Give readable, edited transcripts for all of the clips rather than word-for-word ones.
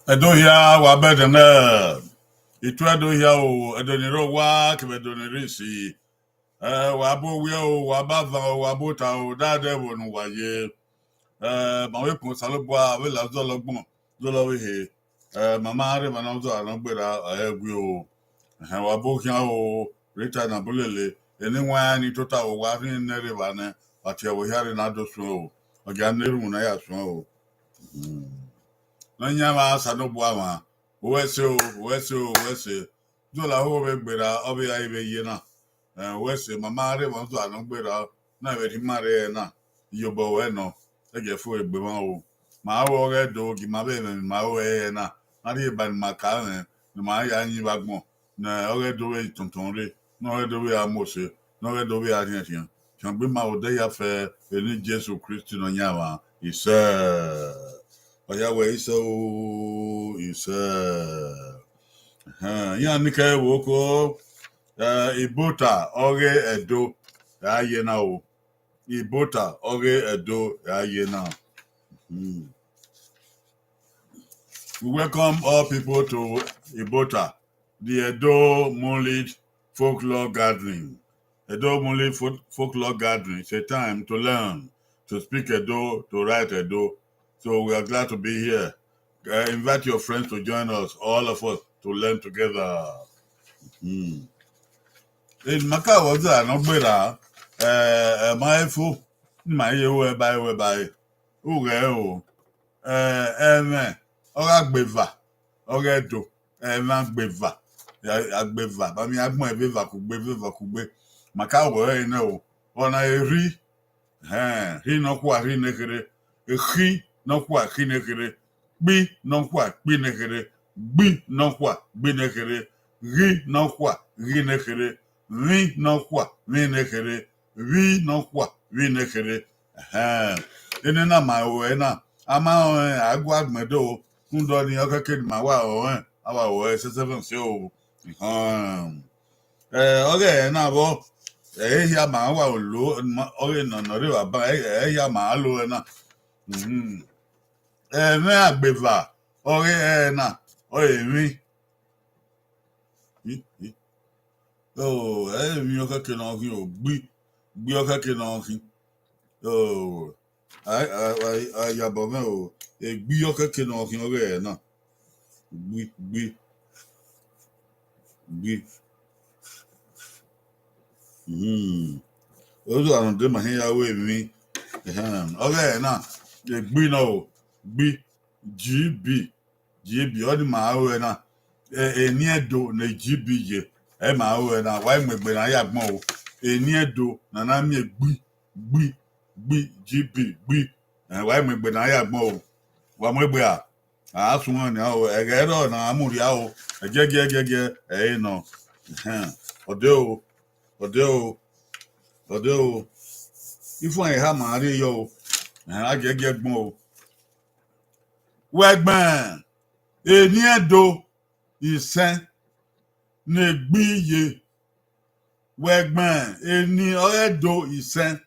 I don't hear what better than it. I don't hear. I don't know what I don't see. Wabo wio wabava wabota o dade wonu waye. Ma we kun salobwa we la zologbon zolowe he. Mama re manamzo anagbera egwi o. Wabo kya o rita na bulele. Eni wa ni tota o wa ri nere bane. Ati wo hiare na do so o. Oga neru na ya so o. Nanyama sanobwa ma. Wese. Zola ho be gbera obi ya ibe yena. Wese mama re wanzo anogbera na be mare na yobo we no eje fu egbe ma o ma wo re do gi ma be ma wo e na ri ban maka ne ma ya yin bagbon na o re do we tonton re no re do we amose no re do we arian kan gbe ma o de ya fe eni Jesu Christ no nyawa ise oya we ise ya ni ke wo ko Ibota oge edo aye na o. Ibota oge edo aye na. We welcome all people to Ibota, the Edo Moonlit Folklore Gathering. Edo Moonlit Folklore Gathering. It's a time to learn, to speak Edo, to write Edo. So we are glad to be here. Invite your friends to join us, all of us, to learn together. In Maka was an ogbera my fu my yewe by uge oga gbeva oga do gbeva agbeva ba mi agbon ebeva ku gbe Maka wo ene o ona eri ri no kwa ri nekere ehi no kwa ri nekere gbi no kwa gbi nekere gbi no kwa gbi nekere ri no kwa ri nekere vi no kwa vi nekere vi no kwa vi nekere ene na ma o na ama agwa agmedo ndo ni okeke ma wa o awa o se o oge na bo ya ma wa o lo oge no no re wa ba ya ma lo na me agbeva oge na oye mi oh mi okeke na ohin o gbi okeke na ohin oh I yabo me o gbi okeke na ohin oge na gbi ozo aron de ma hin ya we mi oge na gbi na o gbi gb odi ma o na eni edo na gb je ma o na wa megbe na ya gbon o eni edo na mi gbi gb Why me be na ya gbon o. Wa mo gbe a. Asun ni o ege ro na amuri a o. Gege no. Ode o. If one ha ma ri yo. Agege gbon o. Wegban. Eni edo isen ne gbiye. Wegban eni edo isen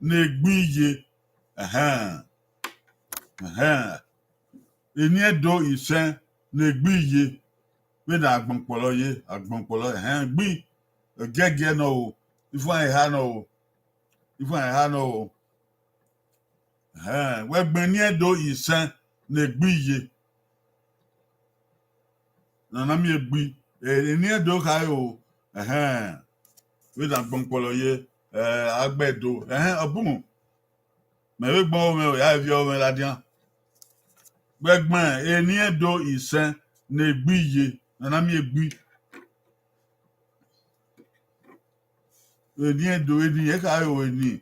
ne gbiye. Eni edo isen ne gbiye. We na agbonpolo ye, gbi gege no. If one ha no. Wegban eni edo isen ne gbiye. Na mi egbi eni edo ka yo we na gbonpolo ye agbedo obun me we gbon o me o ya fi o me ladian gbegban eni edo isen na egbiye na mi egbi eni edo eni e ka yo eni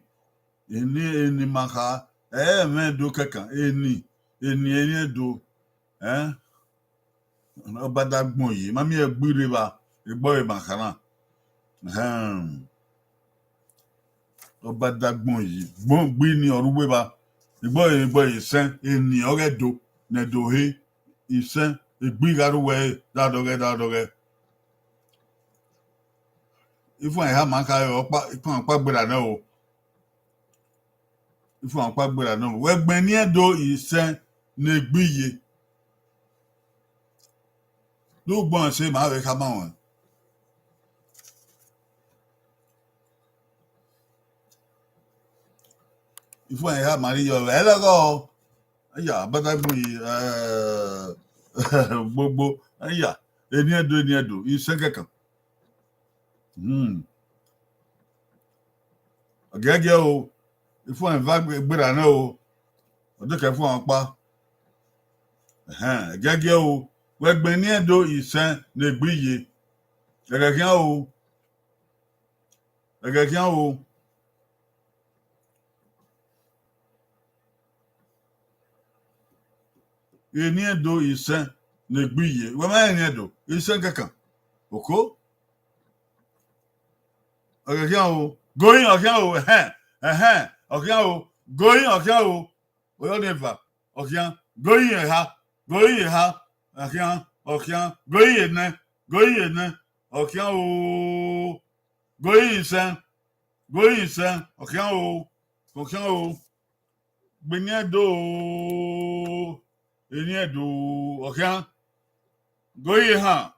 maka me do kekan eni edo obadagbon yi mami egbire ba egbo e makana obadagbon yi gbon gbi ni oruwe ba egbo isen eni ogedo ne do he isen egbi garuwe dadoge ifun ha maka yo pa gbera na o ifun pa gbera na we gbin ni edo isen ne gbiye do gbon se ma we ka ma won ifun ha mari yo elogo aya badagbon yi gbogbo aya eni edo isen kekan Agege o ifun va gbera na o odo ke fun pa agege o we gbin ni edo isen ne gbiye agege o eni edo isen ne gbiye we ma eni edo isen kekan oko agege o going okian o okian o going okian o oyo never okian going ha okian going ne okian o going isen okian o gbeniedo eni edo okian going ha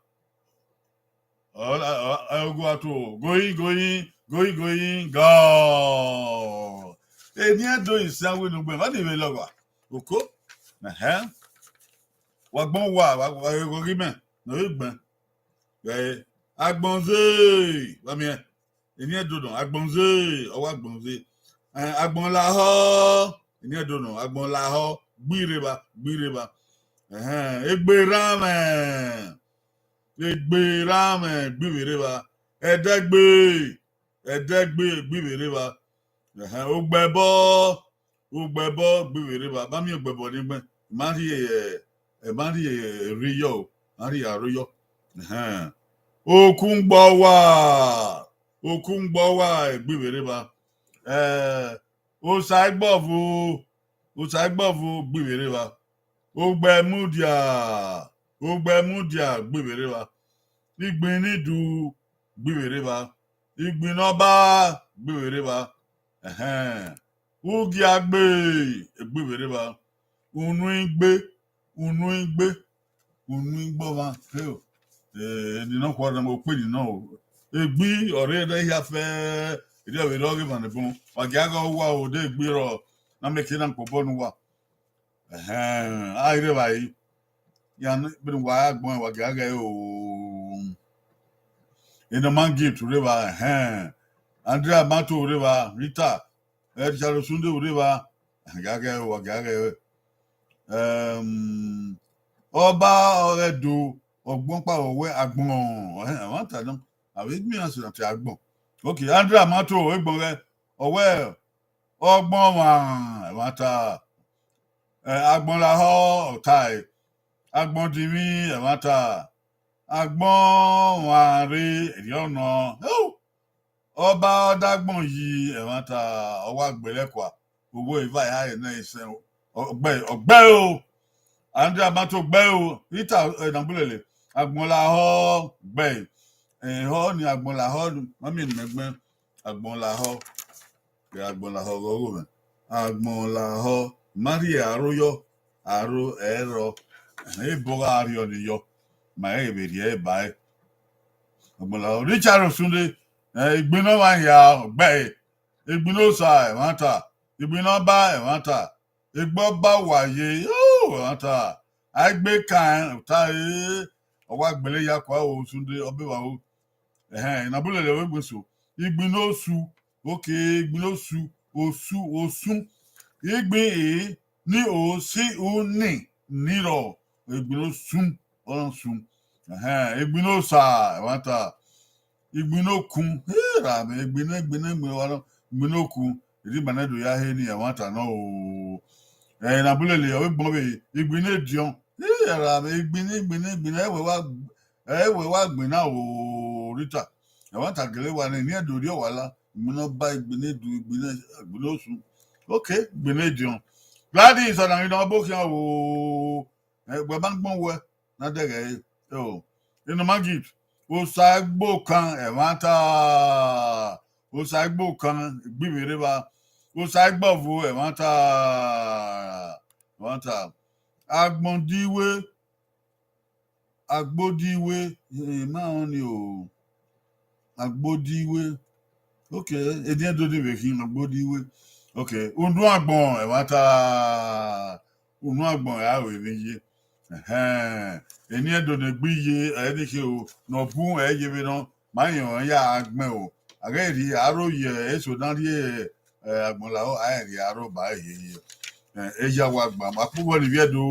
ogo ato going go eni edo isen we no gbe ma de be logo oko wa gbon wa go gimen no igben agbonze wa mi eni edo don agbonze o wa agbonze agbon la ho eni edo no agbon la ho gbire ba egbe rame gbire ba edegbe gbire ba ogbebo gbire ba ba mi ogbebo ni gbe ma ri riyo ari aroyo okun gbo wa gbire ba o sai gbovu gbire ba ogbemudia gbire ba igbin nidu gbire ba igbin oba gbire ba ugi agbe gbire ba unu igbe ma feo ni no kwa na mo pe ni no egbi ore de ya fe ide we lo ge man fun wa ga wa o de gbi ro na me ki na nkobo nu wa ire ba yi ya bin wa agbon wa ga o ina man give to river Andrea Mato river Rita Chalo Sunde river ga ọba ọrẹdo ọgbọn pa ọwẹ agbọn àwọn tàdán àwọn ìgbìyànjú àti àti agbọn okay Andrea Mato egbon rẹ ọwẹ ọgbọn wa àwọn ta agbon la ho tai agbon di mi mata agbon wa re eri ona ọba ọdágbọn yìí mata ọwọ àgbélẹkọà owó ìfà ìhà iná ìṣẹ ọgbẹ o àǹdí àbátò gbẹ o rita ìdàgbélélẹ agbọnlahọ gbẹ ẹhọ ni agbọnlahọ mọmí ẹnìmẹgbẹ agbọnlahọ rọrọ mẹ agbọnlahọ mari àròyọ àrò ẹrọ ìbọra àríọ nìyọ mà ẹ ìbèrè ẹ báyìí agbọnlahọ richard osunde ìgbìnà wà yà gbẹ ìgbìnà sà ẹwàntà ìgbìnà bá ẹwàntà ìgbọ bá wàyè ẹwàntà àgbẹ kan ta ọwọ àgbẹlẹ yà kọ àwọn Osunde ọbẹ wà ó ìnàbúlẹ lẹwọ gbèsò ìgbìnà oṣù òkè ìgbìnà oṣù oṣùn ìgbìn èyí ní òsì òní nírọ ìgbìnà sùn ọ̀sùn ìgbìnà sà ẹwàntà igbinokun rame igbine wala igbinokun iri banedo ya he ni awata no o na bulele o gbon be igbine dion rame igbine ewe wa gbina o rita awata gele wa ni edori o wala igbina ba igbine du igbine osu okay igbine dion Gladys ona ina bokian o gbe bangbon we na dege o inu magid Osagbo kan ẹ̀wọ̀ntà Osagbo kan gbìmìrì bá Osagbovu ẹ̀wọ̀ntà agbódíwé máa ni o agbódíwé ok èdè ẹ̀dọ́dẹ̀ bẹ̀kí agbódíwé ok undu àgbọ̀n ẹ̀wọ̀ntà undu àgbọ̀n ẹ̀ àwẹ̀ níye eni edone gbiye edike o no bu ejebe no mayan ya agben o ageri aroye eso dan ri agbonla o ayeri aro ba yeye eja wa gba ma puwo ni viedo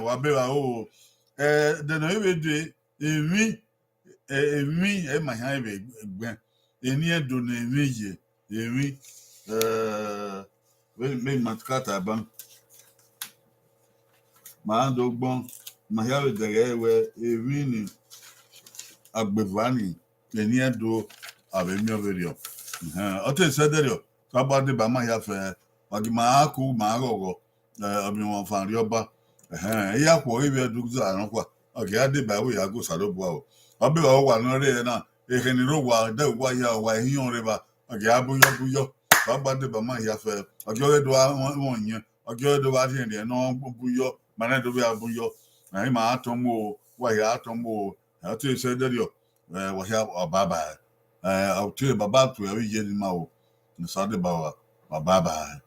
wa be wa o de no ebede emi e ma han ebe gben eni edone emi ye emi me matkata ban ma dogbon ma ya we dere we ewini agbevani eni edo abemi overio o te sederio saba de ba ma ya fe wagi ma aku ma rogo obi won fan ri oba ya ko ibe dugza aran kwa oge ade ba we ya go salobo o obi wa wa no re na eheni ro wa de wa ya wa hiyon re ba oge abuyo baba de ba ma ya fe ojo edo won yen ojo edo wa tin re no buyo mana do bi abuyo na ma atomo wa ya atomo o te sederio wa ya baba o te baba tu e ye ni ma o ni sade ba wa baba